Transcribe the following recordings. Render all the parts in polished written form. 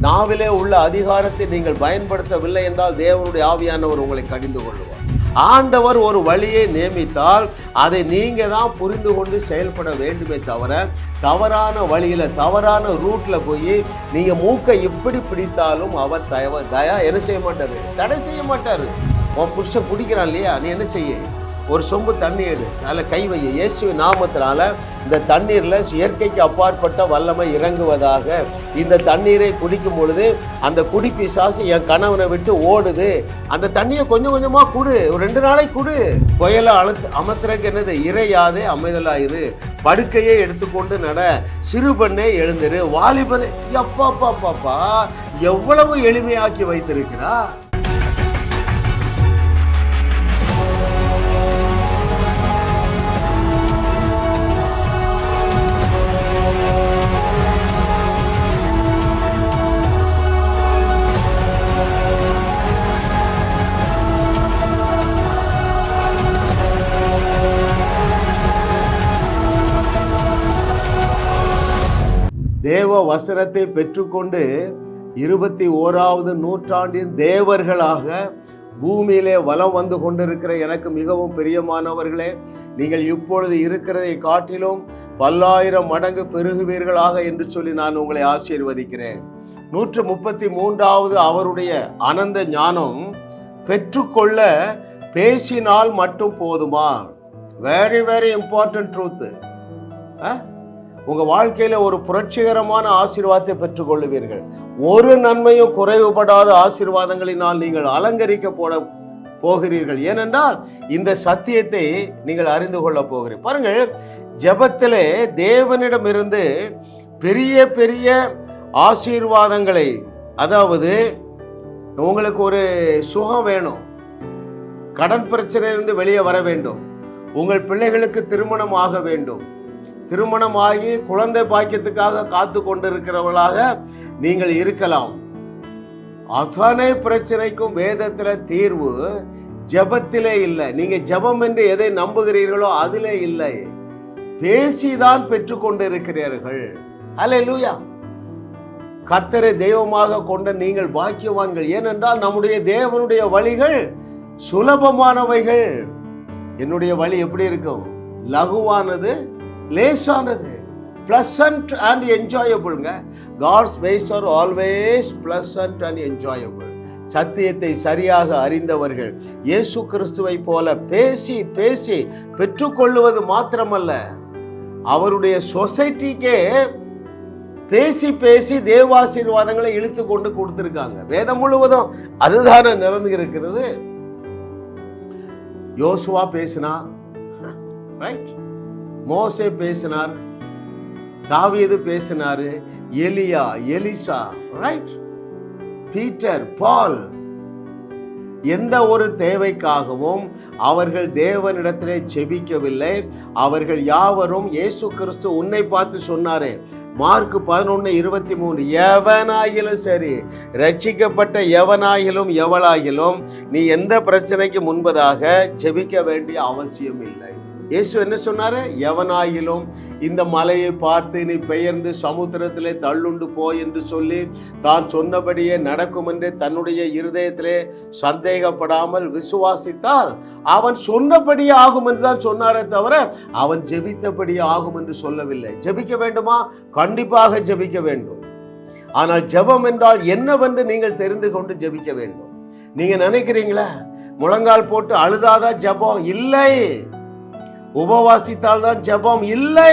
நாவிலே உள்ள அதிகாரத்தை நீங்கள் பயன்படுத்தவில்லை என்றால் தேவனுடைய ஆவியானவர் உங்களை கடிந்து கொள்ளுவார். ஆண்டவர் ஒரு வழியை நியமித்தால் அதை நீங்க தான் புரிந்து கொண்டு செயல்பட வேண்டுமே தவிர, தவறான வழியில தவறான ரூட்ல போய் நீங்க மூக்கை எப்படி பிடித்தாலும் அவர் என்ன செய்ய மாட்டாரு, தடை செய்ய மாட்டாரு. உன் புருஷன் குடிக்கிறான் இல்லையா, நீ என்ன செய்ய, ஒரு சொம்பு தண்ணி எடு, அதில் கை வை. இயேசுவின் நாமத்தினால இந்த தண்ணீரில் இயற்கைக்கு அப்பாற்பட்ட வல்லமை இறங்குவதாக. இந்த தண்ணீரை குடிக்கும் பொழுது அந்த குடிப்பிசாசு என் கணவனை விட்டு ஓடுது. அந்த தண்ணியை கொஞ்சம் கொஞ்சமாக குடு, ஒரு 2 நாளைக்கு குடு. புயலை அமர்த்துறதுக்கு என்னது, இறையாதே அமைதலாயிரு. படுக்கையே எடுத்துக்கொண்டு நட, சிறுபெண்ணே எழுந்திரு, வாலிபனே. அப்பா எவ்வளவு எளிமையாக்கி வைத்திருக்கிறா. தேவ வசனத்தை பெற்றுக்கொண்டு 21வது நூற்றாண்டின் தேவர்களாக பூமியிலே வலம் வந்து கொண்டிருக்கிற எனக்கு மிகவும் பிரியமானவர்களே, நீங்கள் இப்பொழுது இருக்கிறதை காட்டிலும் 10,000 மடங்கு பெருகுவீர்களாக என்று சொல்லி நான் உங்களை ஆசீர்வதிக்கிறேன். 133வது அவருடைய அனந்த ஞானம் பெற்றுக்கொள்ள பேசினால் மட்டும் போதுமா? Very very important truth. உங்க வாழ்க்கையில ஒரு புரட்சிகரமான ஆசீர்வாதத்தை பெற்றுக்கொள்ளுவீர்கள். ஒரு நன்மையும் குறைவுபடாத ஆசீர்வாதங்களினால் நீங்கள் அலங்கரிக்க போகிறீர்கள். ஏனென்றால் இந்த சத்தியத்தை நீங்கள் அறிந்து கொள்ள போகிறீர்கள். பாருங்கள், ஜெபத்திலே தேவனிடமிருந்து பெரிய பெரிய ஆசீர்வாதங்களை, அதாவது உங்களுக்கு ஒரு சுகம் வேணும், கடன் பிரச்சனையிலிருந்து வெளியே வர வேண்டும், உங்கள் பிள்ளைகளுக்கு திருமணம் ஆக வேண்டும், திருமணமாகி குழந்தை பாக்கியத்துக்காக காத்து கொண்டிருக்கிறவர்களாக நீங்கள் இருக்கலாம். அத்தனை பிரச்சனைக்கும் வேதத்துல தீர்வு ஜெபத்திலே இல்லை. நீங்க ஜெபம் என்று எதை நம்புகிறீர்களோ அதிலே இல்லை, பேசிதான் பெற்றுக்கொண்டு இருக்கிறீர்கள். அல்லேலூயா. கர்த்தரை தெய்வமாக கொண்ட நீங்கள் பாக்கியவான்கள். ஏனென்றால் நம்முடைய தேவனுடைய வழிகள் சுலபமானவைகள். என்னுடைய வழி எப்படி இருக்கும்? லகுவானது, லேசானது, pleasant and enjoyable. God's ways are always pleasant and enjoyable. சத்தியத்தை சரியாக அறிந்தவர்கள் இயேசு கிறிஸ்துவை போல பேசி பேசி பெற்றுக்கொள்வது மாத்திரமல்ல, அவருடைய சொசைட்டிக்கே பேசி பேசி தேவாசீர்வாதங்களை இழுத்து கொண்டு கொடுத்திருக்காங்க. வேதம் முழுவதும் அதுதானே நிறந்து இருக்கிறது. யோசுவா பேசினா, ரைட், மோசே பேசினார், தாவீது பேசினாரு, எலியா, எலிசா, ரைட், பீட்டர், பால். எந்த ஒரு தேவைக்காகவும் அவர்கள் தேவனிடத்திலே ஜெபிக்கவில்லை. அவர்கள் யாவரும் இயேசு கிறிஸ்து உன்னை பார்த்து சொன்னாரே, மார்க் 11:23, எவனாகிலும் சரி, ரட்சிக்கப்பட்ட எவனாகிலும் எவளாகிலும் நீ எந்த பிரச்சனைக்கு முன்பதாக ஜெபிக்க வேண்டிய அவசியம் இல்லை. இயேசு என்ன சொன்னாரு? எவனாயிலும் இந்த மலையை பார்த்து நீ பெயர்ந்து சமுத்திரத்திலே தள்ளுண்டு போய் என்று சொல்லி தான் சொன்னபடியே நடக்கும் என்று தன்னுடைய இருதயத்திலே சந்தேகப்படாமல் விசுவாசித்தால் அவன் சொன்னபடியே ஆகும் என்று தான் சொன்னாரே தவிர அவன் ஜெபித்தபடியே ஆகும் என்று சொல்லவில்லை. ஜெபிக்க வேண்டுமா? கண்டிப்பாக ஜெபிக்க வேண்டும். ஆனால் ஜெபம் என்றால் என்னவென்று நீங்கள் தெரிந்து கொண்டு ஜெபிக்க வேண்டும். நீங்க நினைக்கிறீங்களா முழங்கால் போட்டு அழுதாதான் ஜெபம்? இல்லை. உபவாசித்தால் தான் ஜெபம்? இல்லை.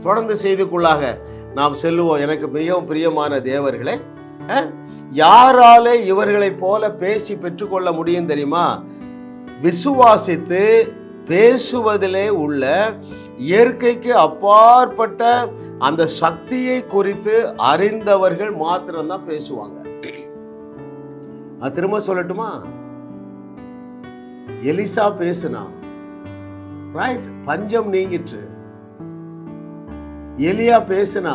தொடர்ந்து செய்திக்குள்ளாக நாம் செல்லுவோம். எனக்கு மிகவும் பிரியமான தேவர்களே, யாராலே இவர்களை போல பேசி பெற்றுக்கொள்ள முடியும் தெரியுமா? விசுவாசித்து பேசுவதிலே உள்ள இயற்கைக்கு அப்பாற்பட்ட அந்த சக்தியை குறித்து அறிந்தவர்கள் மாத்திரம்தான் பேசுவாங்க. அது திரும்ப சொல்லட்டுமா? எலிசா பேசுனா, ரைட், பஞ்சம் நீங்கிற்று. எலியா பேசினா,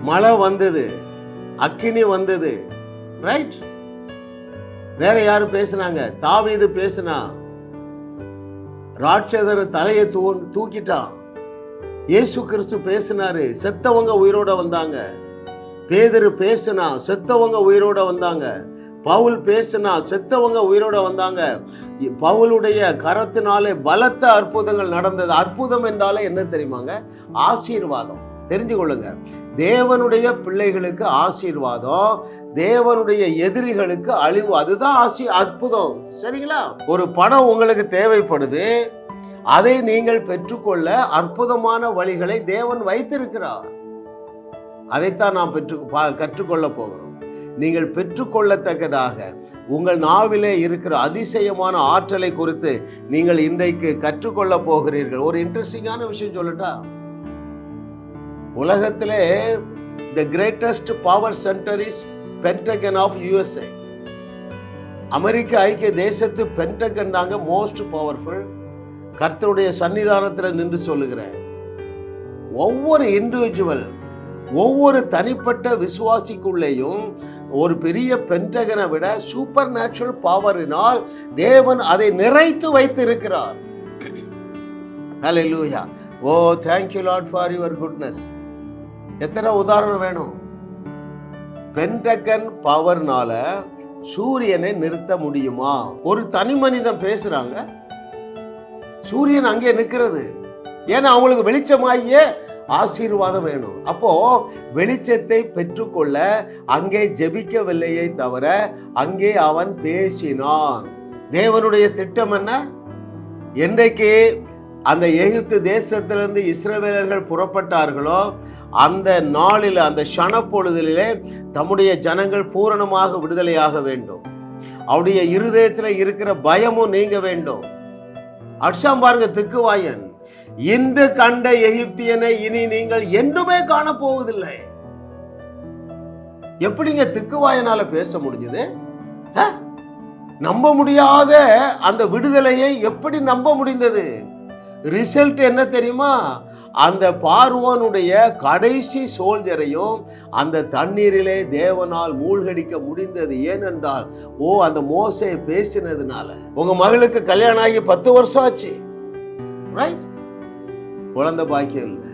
மழை வந்தது, அக்கினி வந்தது, ரைட். வேற யாரு பேசினாங்க? தாவீது பேசினா, ராட்சதர் தலையை தூக்கிட்டான். இயேசு கிறிஸ்து பேசினாரு, செத்தவங்க உயிரோட வந்தாங்க. பேதுரு பேசினா செத்தவங்க உயிரோட வந்தாங்க. பவுல் பேசினா செத்தவங்க உயிரோட வந்தாங்க. பவுலுடைய கரத்தினாலே பலத்த அற்புதங்கள் நடந்தது. அற்புதம் என்றாலே என்ன தெரியுமாங்க? ஆசீர்வாதம். தெரிஞ்சு கொள்ளுங்க, தேவனுடைய பிள்ளைகளுக்கு ஆசீர்வாதம், தேவனுடைய எதிரிகளுக்கு அழிவு. அதுதான் அற்புதம். சரிங்களா? ஒரு பணம் உங்களுக்கு தேவைப்படுது, அதை நீங்கள் பெற்றுக்கொள்ள அற்புதமான வழிகளை தேவன் வைத்திருக்கிறார். அதைத்தான் நாம் கற்றுக்கொள்ள போகிறோம். நீங்கள் பெற்றுக்கொள்ளத்தக்கதாக உங்கள் நாவிலே இருக்கிற அதிசயமான ஆற்றலை குறித்து நீங்கள் இன்றைக்கு கற்றுக்கொள்ள போகிறீர்கள். ஒரு இன்ட்ரெஸ்டிங்கான விஷயம் சொல்லட்டா? உலகத்திலே the greatest power center is Pentagon of USA. அமெரிக்க ஐக்கிய தேசத்து பென்டகன் தாங்க மோஸ்ட் பவர்ஃபுல். கர்த்தருடைய சன்னிதானத்தில் நின்று சொல்லுகிறேன், ஒவ்வொரு இண்டிவிஜுவல், ஒவ்வொரு தனிப்பட்ட விசுவாசிக்குள்ளேயும் ஒரு பெரிய பென்டகனை விட சூப்பர் நேச்சுரல் பவரினால் தேவன் அதை நிறைத்து வைத்திருக்கிறார். Hallelujah. Oh, thank you Lord for your goodness. எத்தனை உதாரணம் வேணும்? பென்டகன் பவர்னால சூரியனை நிறுத்த முடியுமா? ஒரு தனி மனிதன் பேசுறாங்க, சூரியன் அங்கே நிற்கிறது. ஏன்னா அவங்களுக்கு வெளிச்சமாகியே ஆசீர்வாதம் வேணும். அப்போ வெளிச்சத்தை பெற்றுக்கொள்ள அங்கே ஜெபிக்கவில்லையே தவிர அங்கே அவன் பேசினான். தேவனுடைய திட்டம் என்ன? என்றைக்கு அந்த எகிப்து தேசத்திலிருந்து இஸ்ரவேலர்கள் புறப்பட்டார்களோ அந்த நாளில், அந்த க்ஷணப்பொழுதிலே தம்முடைய ஜனங்கள் பூரணமாக விடுதலையாக வேண்டும். அவருடைய இருதயத்தில் இருக்கிற பயமும் நீங்க வேண்டும். அடிச்சாம் பாருங்க திக்குவாயன், இன்று கண்ட எகிப்தியனை இனி நீங்கள் என்றுமே காண போவதில்லை. எப்படிங்க திக்குவாயனால பேச முடிஞ்சது? நம்ப முடியாத அந்த விடுதலையை எப்படி நம்ப முடிந்தது? ரிசல்ட் என்ன தெரியுமா? அந்த பார்வோனுடைய கடைசி சோல்ஜரையும் அந்த தண்ணீரிலே தேவனால் மூழ்கடிக்க முடிந்தது. ஏனென்றால் அந்த மோசே பேசினதுனால. உங்க மகளுக்கு கல்யாணம் ஆகி 10 வருஷம் ஆச்சு, ரைட்? குழந்தை பாக்கியம் இல்லை.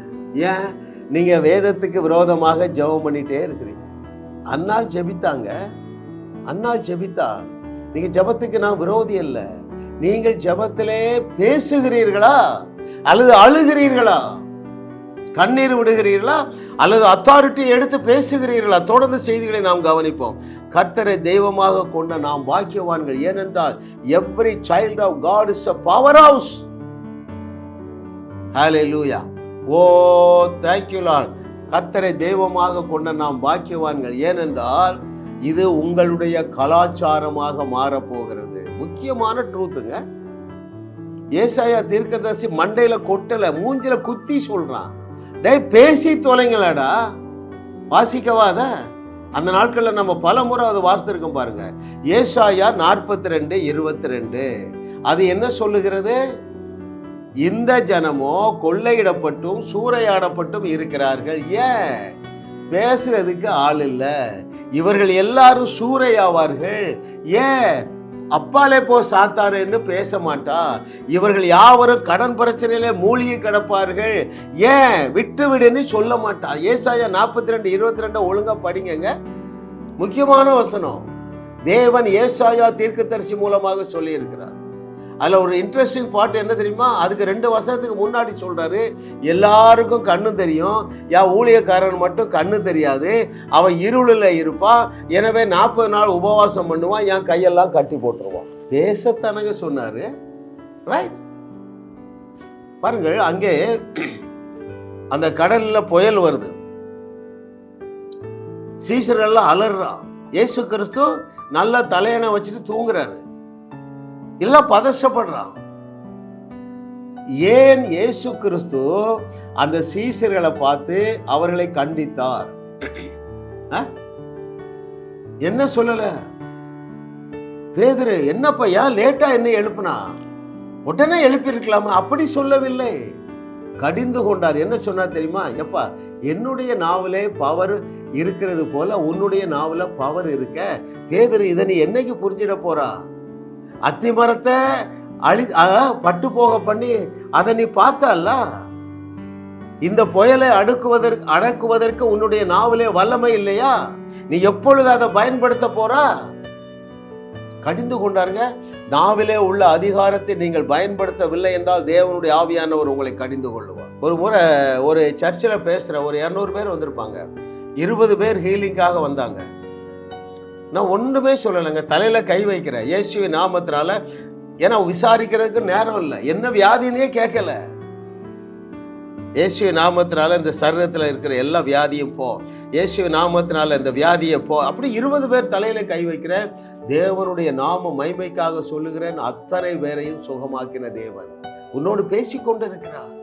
ஏன்? நீங்க வேதத்துக்கு விரோதமாக ஜெபம் பண்ணிட்டே இருக்கிறீங்க. அன்னாள் ஜெபித்தாங்க, அன்னாள் ஜெபித்தா. நீங்க ஜெபத்துக்கு நான் விரோதி அல்ல. நீங்கள் ஜெபத்திலே பேசுகிறீர்களா அல்லது அழுகிறீர்களா? கண்ணீர் விடுகிறீர்களா அல்லது அத்தாரிட்டி எடுத்து பேசுகிறீர்களா? தொடர்ந்து செய்திகளை நாம் கவனிப்போம். கர்த்தரை தெய்வமாக கொண்ட நாம் பாக்கியவான்கள். ஏனென்றால் every child of God is a powerhouse. Hallelujah. Oh, thank you Lord. கர்த்தரை தெய்வமாக கொண்ட நாம் பாக்கியவான்கள். ஏனென்றால் இது உங்களுடைய கலாச்சாரமாக மாறப்போகிறது. முக்கியமான ட்ரூத்துங்க. ஏசாயா தீர்க்கதரிசி மண்டையில கொட்டல, மூஞ்சில குத்தி சொல்றான், டேய் பேசி தொலைங்களடா. வாசிக்கவாத? அந்த நாட்கள்ல நம்ம பல முறை அது வாசித்திருக்கோம் பாருங்க. ஏசாயா 42:22 அது என்ன சொல்லுகிறது? இந்த ஜனமோ கொள்ளையிடப்பட்டும் சூறையாடப்பட்டும் இருக்கிறார்கள். ஏன்? பேசுறதுக்கு ஆள் இல்ல. இவர்கள் எல்லாரும் சூறையாவார்கள். ஏன்? அப்பாலே போ சாத்தாரேன்னு பேச மாட்டா. இவர்கள் யாவரும் கடன் பிரச்சனையில மூழ்கி கிடப்பார்கள். ஏன்? விட்டு விடுன்னு சொல்ல மாட்டா. ஏசாயா 42:22 ஒழுங்கா படிங்க. முக்கியமான வசனம். தேவன் ஏசாயா தீர்க்கதரிசி மூலமாக சொல்லி இருக்கிறார். அதுல ஒரு இன்ட்ரெஸ்டிங் பார்ட் என்ன தெரியுமா? அதுக்கு 2 வசனத்துக்கு முன்னாடி சொல்றாரு, எல்லாருக்கும் கண்ணு தெரியும், ஊழியக்காரன் மட்டும் கண்ணு தெரியாது, அவன் இருளில் இருப்பான், எனவே 40 நாள் உபவாசம் பண்ணுவான், என் கையெல்லாம் கட்டி போட்டுருவான். பேசத்தானங்க சொன்னாரு, ரைட்? பாருங்கள், அங்கே அந்த கடல்ல புயல் வருது, சீசரெல்லாம் அலறான். இயேசு கிறிஸ்து நல்ல தலையணை வச்சுட்டு தூங்குறாரு, எல்லாம் பதஷ்டப்படுறான். ஏன் இயேசு கிறிஸ்து அந்த சீஷர்களை பார்த்து அவர்களை கண்டித்தார்? என்ன சொல்லல? பேதுரு, என்னப்பா ஏன் லேட்டா என்ன எழுப்புனா? உடனே எழுப்பியிருக்கலாமா? அப்படி சொல்லவில்லை, கடிந்து கொண்டார். என்ன சொன்னார் தெரியுமா? எப்பா, என்னுடைய நாவலே பவர் இருக்கிறது போல உன்னுடைய நாவல பவர் இருக்க. பேதுரு, இதை நீ என்னைக்கு புரிஞ்சிட போறா? அத்திமரத்தை பட்டு போக பண்ணி அதை நீ பார்த்தல்ல, இந்த புயலை அடக்குவதற்கு உன்னுடைய நாவிலே வல்லமை இல்லையா? நீ எப்பொழுது அதை பயன்படுத்த போறா? கடிந்து கொண்டாருங்க. நாவிலே உள்ள அதிகாரத்தை நீங்கள் பயன்படுத்தவில்லை என்றால் தேவனுடைய ஆவியானவர் உங்களை கடிந்து கொள்ளுவார். ஒரு முறை ஒரு சர்ச்சில் பேசுற ஒரு 200 பேர் வந்திருப்பாங்க. 20 பேர் ஹீலிங்காக வந்தாங்க. நான் ஒன்றுமே சொல்லலைங்க. தலையில கை வைக்கிறேன் இயேசுவின் நாமத்தினால. ஏன்னா விசாரிக்கிறதுக்கு நேரம் இல்லை, என்ன வியாதினே கேட்கல. இயேசுவின் நாமத்தினால இந்த சரீரத்தில் இருக்கிற எல்லா வியாதியும் போ, இயேசுவின் நாமத்தினால இந்த வியாதியை போ. அப்படி 20 பேர் தலையில கை வைக்கிறேன். தேவனுடைய நாம மகிமைக்காக சொல்லுகிறேன், அத்தனை பேரையும் சுகமாக்கின தேவன் உன்னோடு பேசிக்கொண்டு இருக்கிறார்.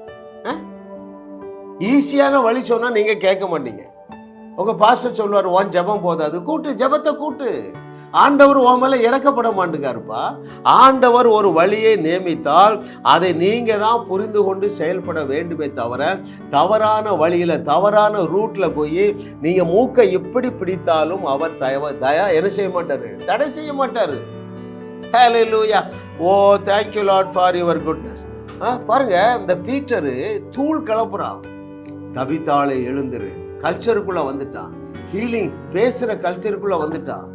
ஈஸியான வழி சொன்னா நீங்க கேட்க மாட்டீங்க. உங்க பாஸ்டர் சொல்லுவார், உன் ஜெபம் போதாது, கூட்டு ஜெபத்தை கூட்டு. ஆண்டவர் உன் மேல இறக்கப்பட மாட்டேங்காருப்பா. ஆண்டவர் ஒரு வழியை நியமித்தால் அதை நீங்க தான் புரிந்து கொண்டு செயல்பட வேண்டுமே தவிர, தவறான வழியில தவறான ரூட்ல போய் நீங்க மூக்கை எப்படி பிடித்தாலும் அவர் என்ன செய்ய மாட்டாரு, தடை செய்ய மாட்டாரு. ஹல்லேலூயா. ஓ thank you Lord for your goodness. பாருங்க, இந்த பீட்டரு தூள் கிளப்புறான். தபித்தாளை எழுந்துரு கல்ச்சருக்குள்ள வந்துட்டான். ஹீலிங் பேசுற கல்ச்சருக்குள்ள வந்துட்டான்.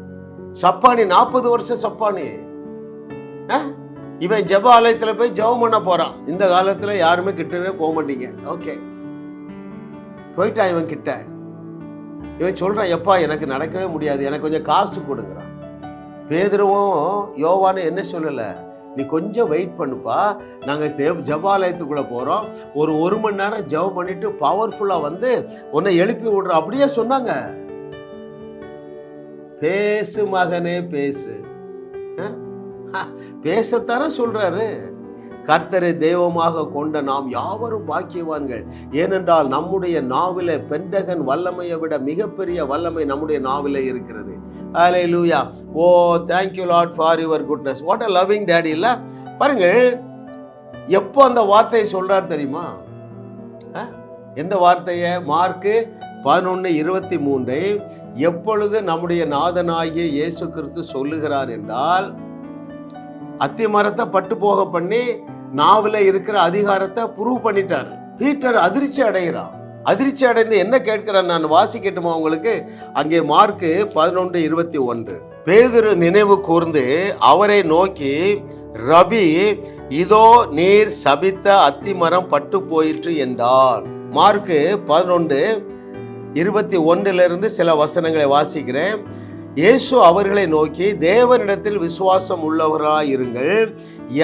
சப்பானி 40 வருஷம் சப்பானி. இவன் ஜெப ஆலயத்துல போய் ஜெபம் பண்ண போறான். இந்த காலத்துல யாருமே கிட்டவே போக மாட்டீங்க. ஓகே, போயிட்டான் இவன் கிட்ட. இவன் சொல்றான், எப்பா எனக்கு நடக்கவே முடியாது, எனக்கு கொஞ்சம் காசு கொடுங்கிறான். பேதுருவும் யோவானும் என்ன சொல்லல, நீ கொஞ்சம் வெயிட் பண்ணுப்பா, நாங்கள் ஜபாலயத்துக்குள்ள போறோம், ஒரு மணி நேரம் ஜெபம் பண்ணிட்டு பவர்ஃபுல்லா வந்து உன்னை எழுப்பி விடுறோம். அப்படியே சொன்னாங்க. பேசு மகனே பேசு. பேசத்தானே சொல்றாரு. கர்த்தரை தெய்வமாக கொண்ட நாம் யாவரும் பாக்கியவான்கள், ஏனென்றால் நம்முடைய நாவில பெண்டகன் வல்லமையை விட மிகப்பெரிய வல்லமை நம்முடைய நாவில இருக்கிறது. ஹல்லேலூயா. ஓ thank you Lord for your goodness. What a loving daddy இல்ல? பாருங்கள், எப்போ அந்த வார்த்தையை சொல்றார் தெரியுமா? எந்த வார்த்தையை? மார்க்கு 11:23 எப்பொழுது நம்முடைய நாதனாகிய இயேசு கிறிஸ்து சொல்லுகிறார் என்றால், அத்தி மரத்தை பட்டு போக பண்ணி நாவில இருக்கிற அதிகாரத்தை ப்ரூவ் பண்ணிட்டார். பீட்டர் அதிர்ச்சி அடைகிறான். அதிர்ச்சி அடைந்து என்ன கேட்கிறான், நான் வாசிக்கட்டுமா உங்களுக்கு? அங்கே மார்க்கு 11:21. பேதுரு நினைவு கூர்ந்து அவரை நோக்கி, ரபி, இதோ நீர் சபித்த அத்தி மரம் பட்டு போயிற்று என்றார். மார்க்கு 11:21 சில வசனங்களை வாசிக்கிறேன். இயேசு அவர்களை நோக்கி, தேவனிடத்தில் விசுவாசம் உள்ளவராயிருங்கள்.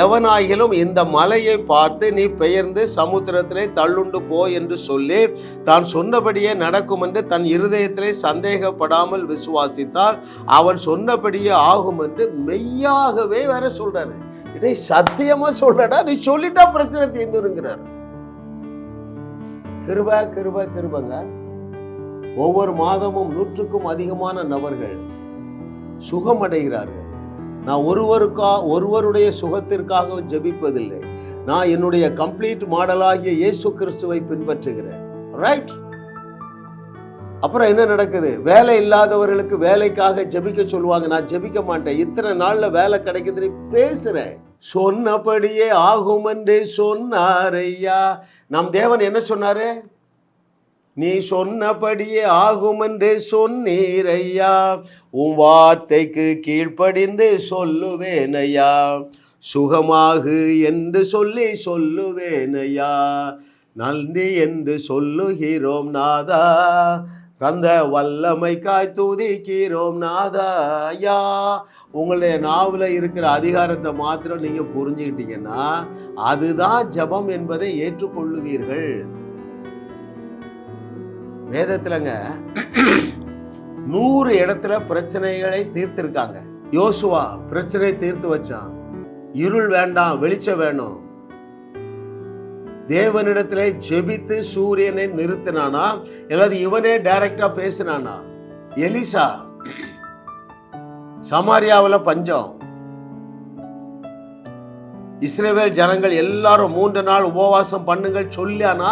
எவனாயிலும் இந்த மலையை பார்த்து நீ பெயர்ந்து சமுத்திரத்திலே தள்ளுண்டு போ என்று சொல்லி தான் சொன்னபடியே நடக்கும் என்று தன் இருதயத்திலே சந்தேகப்படாமல் விசுவாசித்தால் அவன் சொன்னபடியே ஆகும் என்று மெய்யாகவே வேற சொல்றாரு. இதை சத்தியமா சொல்றடா, நீ சொல்லிட்டா பிரச்சனை தீர்ந்துருங்கிறார். கிருபை கிருபை கிருபங்க. ஒவ்வொரு மாதமும் 100க்கும் அதிகமான நபர்கள் சுகமடைகிறார்கள். நான் ஒருவருடைய சுகத்திற்காக ஜெபிப்பதில்லை. நான் என்னுடைய கம்ப்ளீட் மாடலாகிய இயேசு கிறிஸ்துவை பின்பற்றுகிறேன். ரைட்? அப்புறம் என்ன நடக்குது? வேலை இல்லாதவர்களுக்கு வேலைக்காக ஜெபிக்க சொல்லுவாங்க. நான் ஜெபிக்க மாட்டேன், இத்தனை நாள்ல வேலை கிடைக்குது பேசுறேன். சொன்னபடியே ஆகும் என்றே சொன்னார் ஐயா. நம் தேவன் என்ன சொன்னாரு? நீ சொன்னபடியே ஆகும் என்று சொன்னீர் ஐயா, உன் வார்த்தைக்கு கீழ்ப்படிந்து சொல்லுவேன் ஐயா, சுகமாகு என்று சொல்லி சொல்லுவேன் ஐயா, நன்றி என்று சொல்லுகிறோம் நாதா, தந்த வல்லமைக்காய் துதிக்கிறோம் நாதா ஐயா. உங்களுடைய நாவில் இருக்கிற அதிகாரத்தை மாத்திரம் நீங்க புரிஞ்சுக்கிட்டீங்கன்னா அதுதான் ஜெபம் என்பதை ஏற்றுக்கொள்ளுவீர்கள். வேதத்துலங்க 100 இடத்துல பிரச்சனைகளை தீர்த்திருக்காங்க. யோசுவா பிரச்சனை தீர்த்து வச்சான். இருள் வேண்டாம், வெளிச்சம் வேணும். தேவனிடத்துல ஜெபித்து சூரியனை நிறுத்தினானா, அல்லது இவனே டைரக்டா பேசினானா? எலிசா சமாரியாவில் பஞ்சம், இஸ்ரவேல் ஜனங்கள் எல்லாரும் 3 நாள் உபவாசம் பண்ணுங்கள் சொல்லானா,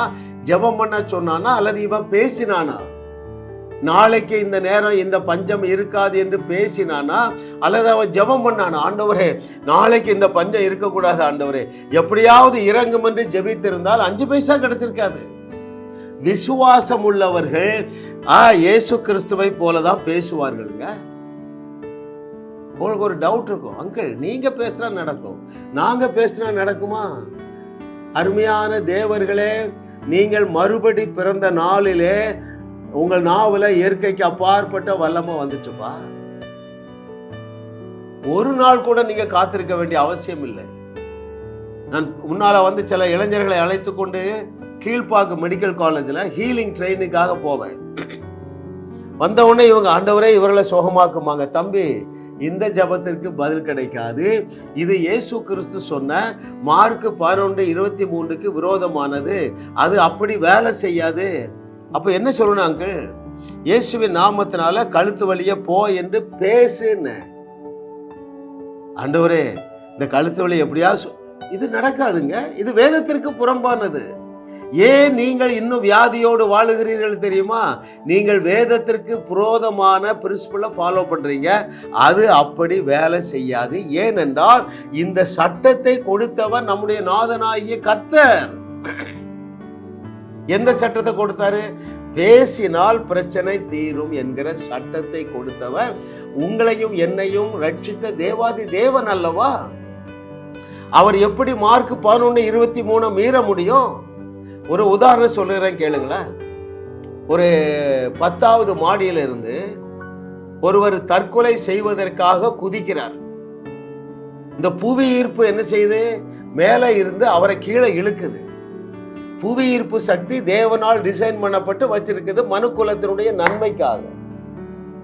ஜெபம் பண்ண சொன்னானா, அல்லது இவன் பேசினானா? நாளைக்கு இந்த நேரம் இந்த பஞ்சம் இருக்காது என்று பேசினானா, அல்லது அவன் ஜெபம் பண்ணானா? ஆண்டவரே நாளைக்கு இந்த பஞ்சம் இருக்கக்கூடாது ஆண்டவரே, எப்படியாவது இறங்கும் என்று ஜெபித்திருந்தால் 5 பைசா கிடைச்சிருக்காது. விசுவாசம் உள்ளவர்கள் இயேசு கிறிஸ்துவை போலதான் பேசுவார்களுங்க. உங்களுக்கு ஒரு டவுட் இருக்கும், அங்கிள் நீங்க பேசுறா நடக்கும், நாங்க பேசுனா நடக்குமா? அருமையான தேவர்களே, நீங்கள் மறுபடி பிறந்த நாளிலே உங்கள் நாவல இயற்கைக்கு அப்பாற்பட்ட வல்லமை வந்துச்சுப்பா. ஒரு நாள் கூட நீங்க காத்திருக்க வேண்டிய அவசியம் இல்லை. நான் முன்னால சில இளைஞர்களை அழைத்து கொண்டு கீழ்பாக்கு மெடிக்கல் காலேஜில் ஹீலிங் ட்ரெயினுக்காக போவேன். வந்த உடனே இவங்க ஆண்டவரே இவர்களை சுகமாக்குமாங்க. தம்பி, இந்த ஜபத்திற்கு பதில் கிடைக்காது. இது இயேசு கிறிஸ்து சொன்ன மார்க் 11:23 விரோதமானது. அது அப்படி வேலை செய்யாது. அப்ப என்ன சொல்லணும் அங்கிள்? இயேசுவின் நாமத்தினால கழுத்து வலிய போ என்று பேசுன்னு. ஆண்டவரே இந்த கழுத்து வலி எப்படியா, இது நடக்காதுங்க. இது வேதத்திற்கு புறம்பானது. ஏன் நீங்கள் இன்னும் வியாதியோடு வாழுகிறீர்கள் தெரியுமா? நீங்கள் வேதத்திற்கு புரோதமான பிரின்சிபலை ஃபாலோ பண்றீங்க. அது அப்படி வேலை செய்யாது. ஏனென்றால் இந்த சட்டத்தை கொடுத்தவர் நம்முடைய நாதனாகிய கர்த்தர். எந்த சட்டத்தை கொடுத்தாரு? பேசினால் பிரச்சனை தீரும் என்கிற சட்டத்தை கொடுத்தவர் உங்களையும் என்னையும் ரட்சித்த தேவாதி தேவன் அல்லவா? அவர் எப்படி மார்க் 11:23 மீற முடியும்? ஒரு உதாரணம் சொல்லுறேன் கேளுங்களேன். ஒரு 10வது மாடியில இருந்து ஒருவர் தற்கொலை செய்வதற்காக குதிக்கிறார். இந்த புவி ஈர்ப்பு என்ன செய்யுது? மேலே இருந்து அவரை கீழே இழுக்குது. புவி ஈர்ப்பு சக்தி தேவனால் டிசைன் பண்ணப்பட்டு வச்சிருக்குது மனுக்குலத்தினுடைய நன்மைக்காக.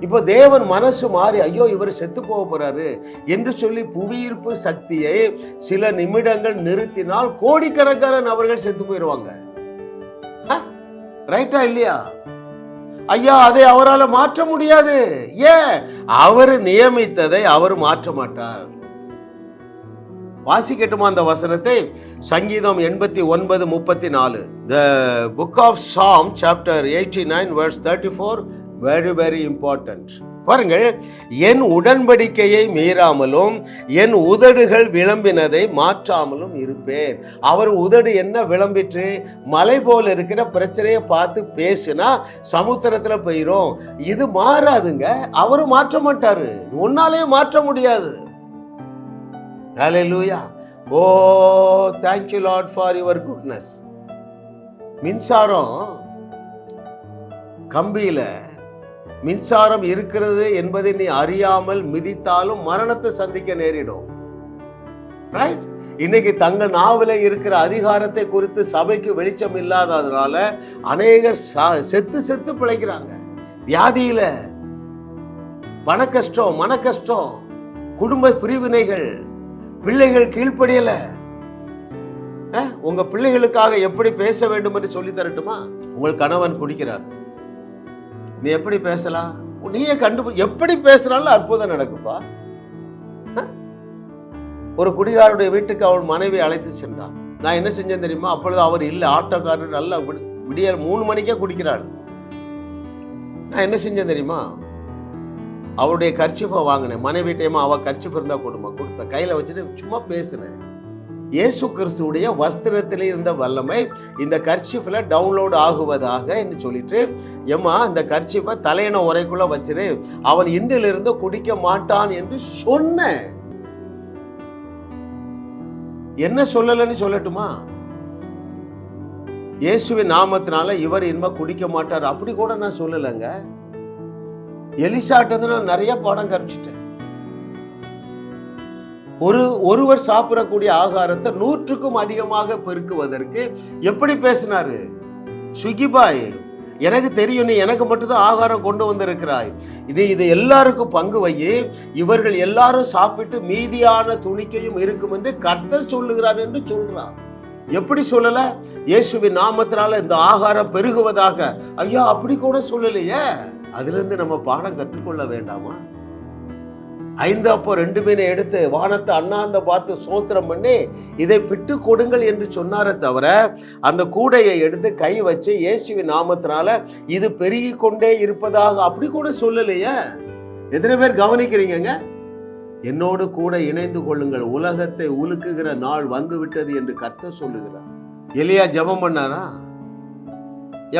இப்போ தேவன் மனசு மாறி ஐயோ இவர் செத்து போக போறாரு என்று சொல்லி புவியீர்ப்பு சக்தியை சில நிமிடங்கள் நிறுத்தினால் கோடிக்கணக்கான நபர்கள் செத்து போயிடுவாங்க. ரைட்டா இல்லையா? ஐயா அதை அவரால் மாற்ற முடியாது. ஏன்? அவர் நியமித்ததை அவர் மாற்ற மாட்டார். வாசிக்கட்டுமா அந்த வசனத்தை? சங்கீதம் 89:34. The book of Psalm chapter 89 verse 34, very very important. பாருங்கள், என் உடன்படிக்கையை மீறாமலும் என் உதடுகள் விளம்பினதை மாற்றாமலும் இருப்பேன். அவர் உதடு என்ன விளம்பிட்டு? மலை போல இருக்கிற பிரச்சனையை பார்த்து பேசுனா சமுத்திரத்துல போயிரும். இது மாறாதுங்க. அவரும் மாற்ற மாட்டாரு, உன்னாலே மாற்ற முடியாது. Hallelujah. Oh, thank you Lord for your goodness. மின்சாரம் கம்பியில மின்சாரம் இருக்கிறது என்பதை நீ அறியாமல் மிதித்தாலும் மரணத்தை சந்திக்க நேரிடும். ரைட்? இன்னைக்கு தங்கள் நாவல இருக்கிற அதிகாரத்தை குறித்து சபைக்கு வெளிச்சம் இல்லாததுனால அநேகர் செத்து செத்து பிழைக்கிறாங்க. வியாதியில, பண கஷ்டம், மன கஷ்டம், குடும்ப பிரிவினைகள், பிள்ளைகள் கீழ்ப்படியல. உங்க பிள்ளைகளுக்காக எப்படி பேச வேண்டும் என்று சொல்லி தரட்டுமா? உங்கள் கணவன் குடிக்கிறார், நீ எப்படி பேசலாம்? நீயே எப்படி பேசுறாலும் அற்புதம் நடக்குப்பா. ஒரு குடிகாரனுடைய வீட்டுக்கு அவள் மனைவி அழைத்து சென்றான். நான் என்ன செஞ்சேன் தெரியுமா? அப்பொழுது அவர் இல்லை, ஆட்டோக்காரர் நல்லா விடிய 3 மணிக்கே குடிக்கிறாள். நான் என்ன செஞ்சேன் தெரியுமா? அவருடைய கர்ச்சிஃபை வாங்கினேன். மனைவிட்டையுமா அவள் கர்ச்சிஃப் இருந்தா கொடுத்த கையில வச்சுட்டு சும்மா பேசுனேன். இயேசு கிறிஸ்துடைய வஸ்திரத்தில் இருந்த வல்லமை இந்த கர்ச்சிஃபில் டவுன்லோட் ஆகுவதாக என்று சொல்லிட்டு, ஏம்மா இந்த கர்ச்சிஃபை தலையணை உரைக்குள்ள வச்சிரு, அவன் இன்றிலிருந்து குடிக்க மாட்டான் என்று சொன்னேன். என்ன சொல்லலன்னு சொல்லட்டுமா? இயேசுவின் நாமத்தினால இவர் இனிமே குடிக்க மாட்டார் அப்படி கூட நான் சொல்லலைங்க. எலிசாட்டு நான் நிறைய பாடம் கற்பிச்சிட்டேன். ஒருவர் சாப்பிடக்கூடிய ஆகாரத்தை 100க்கும் அதிகமாக பெருக்குவதற்கு எப்படி பேசினாரு? ஸ்விக்கி பாய், எனக்கு தெரியும் நீ எனக்கு மட்டும்தான் ஆகாரம் கொண்டு வந்திருக்கிறாய், இது எல்லாருக்கும் பங்கு வை, இவர்கள் எல்லாரும் சாப்பிட்டு மீதியான துணிக்கையும் இருக்கும் என்று கர்த்தர் சொல்லுகிறார் என்று சொல்றார். எப்படி சொல்லல? இயேசுவின் நாமத்தினால இந்த ஆகாரம் பெருகுவதாக. ஐயா அப்படி கூட சொல்லலையே. அதுல இருந்து நம்ம பாடம் கற்றுக்கொள்ள வேண்டாமா? 5 அப்போ 2 மீனை எடுத்து வானத்தை அண்ணாந்த பார்த்து சோத்திரம் பண்ணி இதை பிட்டு கொடுங்கள் என்று சொன்னாரே தவிர அந்த கூடையை எடுத்து கை வச்சு இயேசுவின் நாமத்தினால இது பெருகி கொண்டே இருப்பதாக அப்படி கூட சொல்லலையே. எத்தனை பேர் கவனிக்கிறீங்க? என்னோடு கூட இணைந்து கொள்ளுங்கள், உலகத்தை உலுக்குகிற நாள் வந்து விட்டது என்று கர்த்தர் சொல்லுகிறார். எலியா ஜெபம் பண்ணாரா?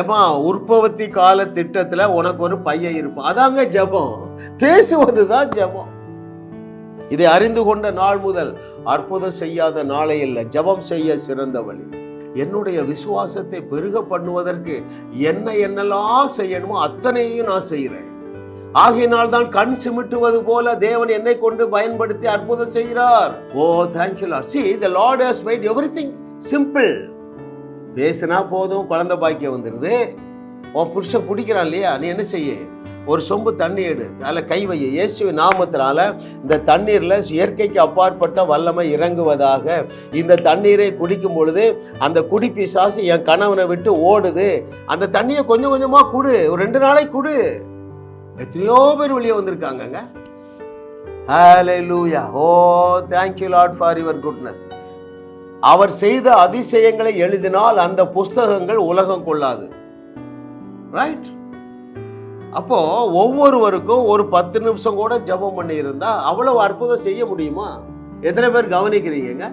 ஏமா உற்பத்தி கால திட்டத்துல உனக்கு ஒரு பையன் இருப்பான். அதாங்க ஜெபம். பேசுவதுதான் ஜெபம். இதை அறிந்து கொண்ட நாள் முதல் அற்புதம் செய்யாத நாளே இல்லை. ஜெபம் செய்ய சிறந்த வழி. என்னுடைய விசுவாசத்தை பெருக பண்ணுவதற்கு என்னெல்லாம் செய்யணுமோ அத்தனையும் நான் செய்கிறேன். ஆகையினால் தான் கண் சிமிட்டுவது போல தேவன் என்னை கொண்டு பயன்படுத்தி அற்புதம் செய்கிறார். ஓ thank you Lord. See, the Lord has made everything simple. பேசினா போதும், குழந்தை பாக்கியம் வந்துடுது. உன் புருஷன் குடிக்கிறான் இல்லையா, நீ என்ன செய்ய, ஒரு சொம்பு தண்ணி எடு, அதில் கை வை. இயேசுவின் நாமத்தினால இந்த தண்ணீரில் இயற்கைக்கு அப்பாற்பட்ட வல்லமை இறங்குவதாக. இந்த தண்ணீரை குடிக்கும் பொழுது அந்த குடிப்பிசாசு என் கணவனை விட்டு ஓடுது. அந்த தண்ணியை கொஞ்சம் கொஞ்சமாக குடு, ஒரு 2 நாளைக்கு குடு. எத்தனையோ பேர் வெளியே வந்திருக்காங்க. ஹல்லேலூயா. ஓ thank you Lord for your goodness. அவர் செய்த அதிசயங்களை எழுதினால் அந்த புஸ்தகங்கள் உலகம் கொள்ளாது. ரைட்? அப்போ ஒவ்வொருவருக்கும் ஒரு 10 நிமிஷம் கூட ஜெபம் பண்ணி இருந்தா அவ்வளவு அற்புதம் செய்ய முடியுமா? எத்தனை பேர் கவனிக்கிறீங்க?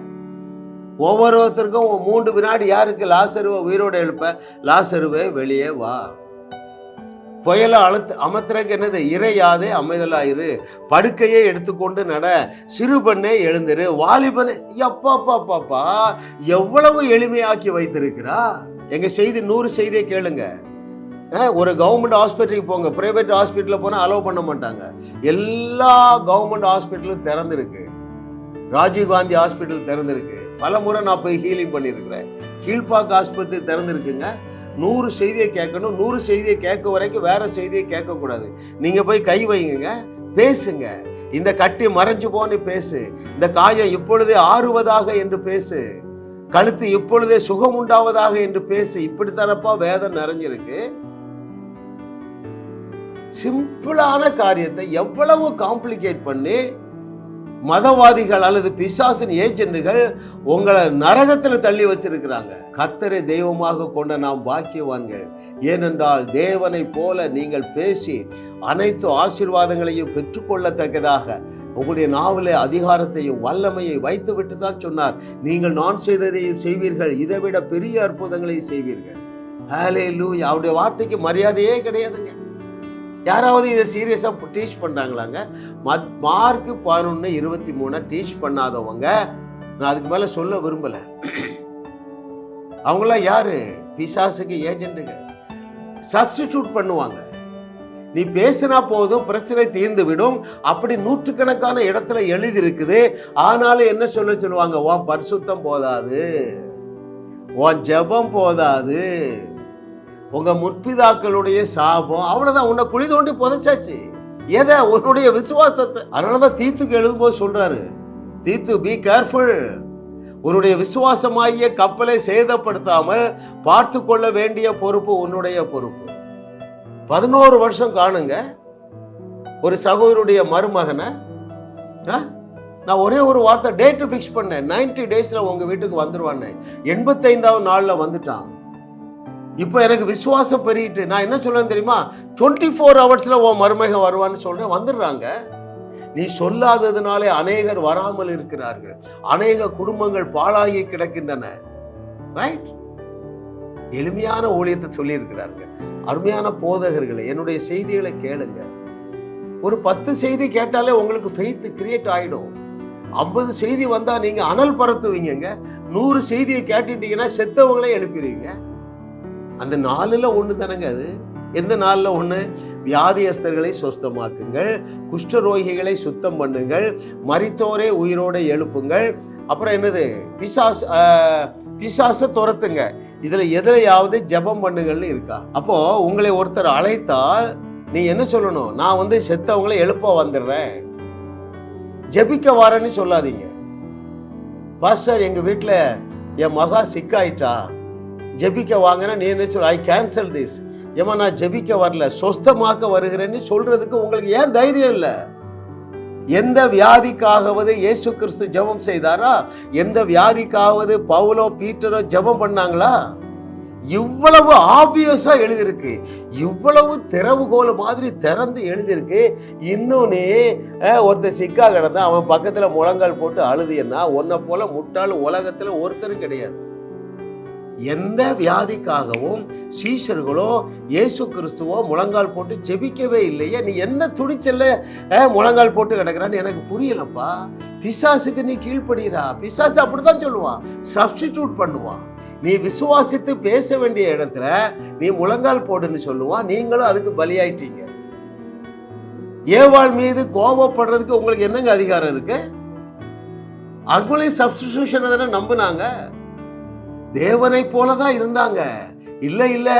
ஒவ்வொருத்தருக்கும் 3 வினாடி. யாருக்கு? லாசருவை உயிரோடு எழுப்ப, லாசருவே வெளியே வா. புயலை அமர்த்துறக்கு என்னது? இறையாதே அமைதலாயிரு, படுக்கையை எடுத்துக்கொண்டு நட, சிறுபெண்ணே எழுந்திரு, வாலிபனே. அப்பா எவ்வளவு எளிமையாக்கி வைத்திருக்கிறா. எங்க செய்தி 100 செய்தியை கேளுங்க. ஒரு கவர்மெண்ட் ஹாஸ்பிட்டலுக்கு போங்க, பிரைவேட் ஹாஸ்பிட்டலில் போனால் அலோவ் பண்ண மாட்டாங்க. எல்லா கவர்மெண்ட் ஹாஸ்பிட்டலும் திறந்துருக்கு. ராஜீவ்காந்தி ஹாஸ்பிட்டல் திறந்துருக்கு. பல முறை நான் போய் ஹீலிங் பண்ணியிருக்கிறேன். கீழ்பாக்கு ஆஸ்பத்திரி திறந்துருக்குங்க. 100 செய்தியை கேட்கணும். 100 செய்தியை கேட்க வரைக்கும் வேற செய்தியை கேட்கக்கூடாது. நீங்கள் போய் கை வைங்க, பேசுங்க. இந்த கட்டி மறைஞ்சு போன்னு பேசு, இந்த காயம் இப்பொழுதே ஆறுவதாக என்று பேசு, கழுத்து இப்பொழுதே சுகம் உண்டாவதாக என்று பேசு. இப்படித்தானப்பா வேதம் நிறைஞ்சிருக்கு. சிம்பிளான காரியத்தை எவ்வளவு காம்ப்ளிகேட் பண்ணி மதவாதிகள் அல்லது பிசாசின் ஏஜென்ட்டுகள் உங்களை நரகத்தில் தள்ளி வச்சிருக்கிறாங்க. கர்த்தரை தெய்வமாக கொண்ட நாம் பாக்கியவான்கள். ஏனென்றால் தேவனை போல நீங்கள் பேசி அனைத்து ஆசீர்வாதங்களையும் பெற்றுக்கொள்ளத்தக்கதாக உங்களுடைய நாவலே அதிகாரத்தையும் வல்லமையை வைத்து விட்டு தான் சொன்னார், நீங்கள் நான் செய்ததையும் செய்வீர்கள், இதை விட பெரிய அற்புதங்களையும் செய்வீர்கள். ஹல்லேலூயா. அவருடைய வார்த்தைக்கு மரியாதையே கிடையாதுங்க. யாராவது இதை சீரியஸாக டீச் பண்ணுறாங்களாங்க? மார்க் 11:23 டீச் பண்ணாதவங்க நான் அதுக்கு மேலே சொல்ல விரும்பலை. அவங்களாம் யாரு? பிசாசுக்கு ஏஜென்ட்டுகள். சப்ஸ்டிடியூட் பண்ணுவாங்க. நீ பேசினா போதும், பிரச்சனை தீர்ந்து விடும். அப்படி நூற்றுக்கணக்கான இடத்துல எழுதி இருக்குது. ஆனாலும் என்ன சொல்லுவாங்க? உன் பரிசுத்தம் போதாது, உன் ஜெபம் போதாது, உங்க முற்பிதாக்களுடைய சாபம், அவ்வளவுதான், உன்னை குழி தோண்டி புதைச்சாச்சு. எதை? உன்னுடைய விசுவாசத்தை. அதனாலதான் தீத்துக்கு எழுதும்போது சொல்றாரு, தீத்து பி கேர்ஃபுல், உன்னுடைய விசுவாசமாகிய கப்பலை சேதப்படுத்தாமல் பார்த்து கொள்ள வேண்டிய பொறுப்பு உன்னுடைய பொறுப்பு. 11 வருஷம் காணுங்க ஒரு சகோதரருடைய மருமகனை. நான் ஒரே ஒரு வார்த்தை டேட்டு ஃபிக்ஸ் பண்ணேன், 90 டேஸ்ல உங்க வீட்டுக்கு வந்துருவான்னு. 85வது நாள்ல வந்துட்டான். இப்போ எனக்கு விசுவாசம் பெருகிட்டு நான் என்ன சொல்றேன் தெரியுமா? 24 ஹவர்ஸ்ல உன் மருமகன் வருவான்னு சொல்றேன். வந்துடுறாங்க. நீ சொல்லாததுனாலே அநேகர் வராமல் இருக்கிறார்கள். அநேக குடும்பங்கள் பாழாகி கிடக்கின்றன. ரைட்? எளிமையான ஊழியத்தை சொல்லி இருக்கிறார்கள். அருமையான போதகர்களை, என்னுடைய செய்திகளை கேளுங்க. ஒரு 10 செய்தி கேட்டாலே உங்களுக்கு ஃபெய்த் கிரியேட் ஆயிடும். 50 செய்தி வந்தா நீங்க அனல் பறத்துவீங்க. 100 செய்தியை கேட்டுட்டீங்கன்னா செத்தவங்களே எழுப்பிடுவீங்க. அந்த 4ல் 1 தானங்க அது. எந்த 4ல் 1? வியாதியஸ்தர்களை சுஸ்தமாக்குங்கள், குஷ்டரோகிகளை சுத்தம் பண்ணுங்கள், மரித்தோரை உயிரோடு எழுப்புங்கள். அப்புறம் என்னது? பிசாசை துரத்துங்க. இதுல எதிலையாவது ஜெபம் பண்ணுங்கள்னு இருக்கா? அப்போ உங்களை ஒருத்தர் அழைத்தால் நீ என்ன சொல்லணும்? நான் செத்தவங்களை எழுப்ப வந்துடுறேன், ஜெபிக்க வரேன்னு சொல்லாதீங்க. பாஸ்டர் எங்க வீட்டுல என் மகா சிக்காயிட்டா, ஜெபிக்க வாங்கினா நீ என்ன சொல்ல? ஐ கேன்சல் திஸ். ஏமா நான் ஜெபிக்க வரல, சொஸ்தமாக்க வருகிறேன்னு சொல்றதுக்கு உங்களுக்கு ஏன் தைரியம் இல்லை? எந்த வியாதிக்காகவது இயேசு கிறிஸ்து ஜெபம் செய்தாரா? எந்த வியாதிக்காவது பவுலோ பீட்டரோ ஜெபம் பண்ணாங்களா? இவ்வளவு ஆபியஸா எழுதியிருக்கு, இவ்வளவு திறவுகோல் மாதிரி திறந்து எழுதியிருக்கு. இன்னொன்னு, ஒருத்தர் சிக்கா கிடந்தா அவன் பக்கத்துல முழங்கால் போட்டு அழுதியன்னா உன்னை போல முட்டாள் உலகத்துல ஒருத்தரும் கிடையாது. எந்த வியாதிக்காகவும் சீஷர்களோ இயேசு கிறிஸ்துவோ முழங்கால் போட்டு ஜெபிக்கவே இல்லையே. நீ என்ன துணிச்சல்ல முழங்கால் போட்டு கிடக்குறான்னு எனக்கு புரியலப்பா. பிசாசுக்கு நீ கீழ்ப்படுகிறா. பிசாசு அப்படித்தான் சொல்லுவான், சப்ஸ்டிடியூட் பண்ணுவான். நீ விசுவாசித்து பேச வேண்டிய இடத்துல நீ முழங்கால் போடுன்னு சொல்லுவான். நீங்களும் அதுக்கு பலியாயிட்டீங்க. ஏவாள் மீது கோபப்படுறதுக்கு உங்களுக்கு என்னங்க அதிகாரம் இருக்கு? அவங்களையும் சப்ஸ்டிடியூஷனை தானே நம்பினாங்க. தேவனை போலதான் இருந்தாங்க. இல்ல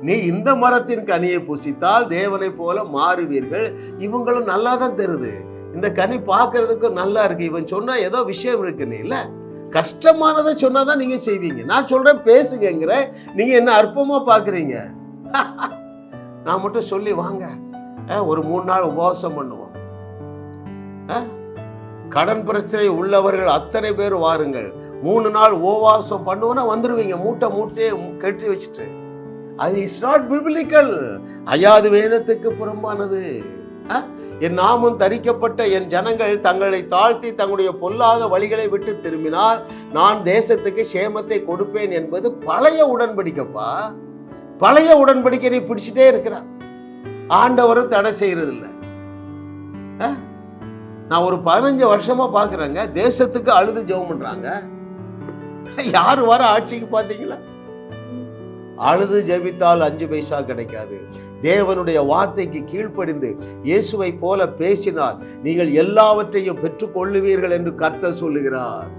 நீ இந்த மரத்தின் கனியை புசித்தால் தேவனை போல மாறுவீர்கள். இவங்களும் நல்லா தான் தெரியுது, இந்த கனி பார்க்கறதுக்கு நல்லா இருக்கு, இவன் சொன்னா ஏதோ விஷயம் இருக்குன்னு. இல்ல, கஷ்டமானதை சொன்னாதான் நீங்க செய்வீங்க. நான் சொல்றேன் பேசுங்கிற, நீங்க என்ன அற்பமா பாக்குறீங்க. நான் மட்டும் சொல்லி வாங்க, ஒரு 3 நாள் உபவாசம் பண்ணுவோம். கடன் பிரச்சனை உள்ளவர்கள் அத்தனை பேர் வாருங்கள், 3 நாள் உபவாசம் பண்ணுவோன்னா வந்துருவீங்க. மூட்டையே கட்டி வச்சுட்டு. அது இஸ் நாட் பிபிலிக்கல். அயாது வேதத்துக்கு புறம்பானது. என் நாமம் தரிக்கப்பட்ட என் ஜனங்கள் தங்களை தாழ்த்தி தங்களுடைய பொல்லாத வழிகளை விட்டு திரும்பினால் நான் தேசத்துக்கு சேமத்தை கொடுப்பேன் என்பது பழைய உடன்படிக்கைப்பா. பழைய உடன்படிக்கை நீ பிடிச்சிட்டே இருக்கிறான். ஆண்டவரும் தடை செய்யறது இல்லை. நான் ஒரு 15 வருஷமா பாக்குறேங்க, தேசத்துக்கு அழுது ஜெபம் பண்றாங்க. யாரு வர ஆட்சிக்கு பாத்தீங்களா? அழுது ஜெபித்தால் 5 பைசா கிடைக்காது. தேவனுடைய வார்த்தைக்கு கீழ்ப்படிந்து இயேசுவை போல பேசினால் நீங்கள் எல்லாவற்றையும் பெற்றுக் கொள்ளுவீர்கள் என்று கர்த்தர் சொல்லுகிறார்.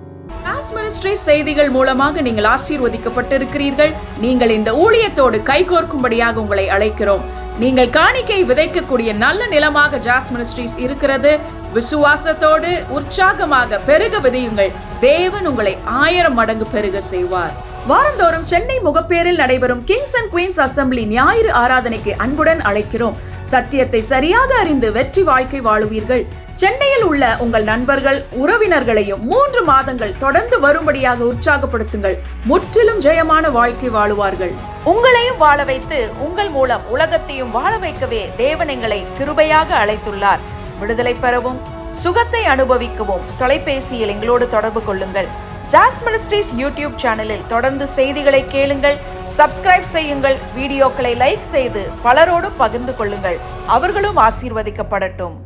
ஜாஸ் மினிஸ்ட்ரிஸ் செய்திகள் மூலமாக நீங்கள் ஆசீர்வதிக்கப்பட்டிருக்கிறீர்கள். நீங்கள் இந்த ஊழியத்தோடு கைகோர்க்கும்படியாக உங்களை அழைக்கிறோம். நீங்கள் காணிக்கை விதைக்கக்கூடிய நல்ல நிலமாக ஜாஸ் மினிஸ்ட்ரிஸ் இருக்கிறது. விசுவாசத்தோடு உற்சாகமாக பெருக விதையுங்கள். தேவன் உங்களை 1000 மடங்கு பெருக செய்வார். வாரந்தோறும் சென்னை முகப்பேரில் நடைபெறும் கிங்ஸ் அண்ட் குயின்ஸ் அசெம்பிளி ஞாயிறு ஆராதனைக்கு அன்புடன் அழைக்கிறோம். சத்தியத்தை சரியாக அறிந்து வெற்றி வாழ்க்கை வாழுவீர்கள். சென்னையில் உள்ள உங்கள் நண்பர்கள் உறவினர்களையும் 3 மாதங்கள் தொடர்ந்து வரும்படியாக உற்சாகப்படுத்துங்கள். முற்றிலும் ஜெயமான வாழ்க்கை வாழுவார்கள். உங்களையும் வாழ வைத்து உங்கள் மூலம் உலகத்தையும் வாழ வைக்கவே தேவன் எங்களை கிருபையாக அழைத்துள்ளார். விடுதலை பெறவும் சுகத்தை அனுபவிக்கவும் தொலைபேசியில் எங்களோடு தொடர்பு கொள்ளுங்கள். ஜாஸ் மினிஸ்ட்ரிஸ் யூடியூப் சேனலில் தொடர்ந்து செய்திகளை கேளுங்கள். சப்ஸ்கிரைப் செய்யுங்கள். வீடியோக்களை லைக் செய்து பலரோடு பகிர்ந்து கொள்ளுங்கள். அவர்களும் ஆசீர்வதிக்கப்படட்டும்.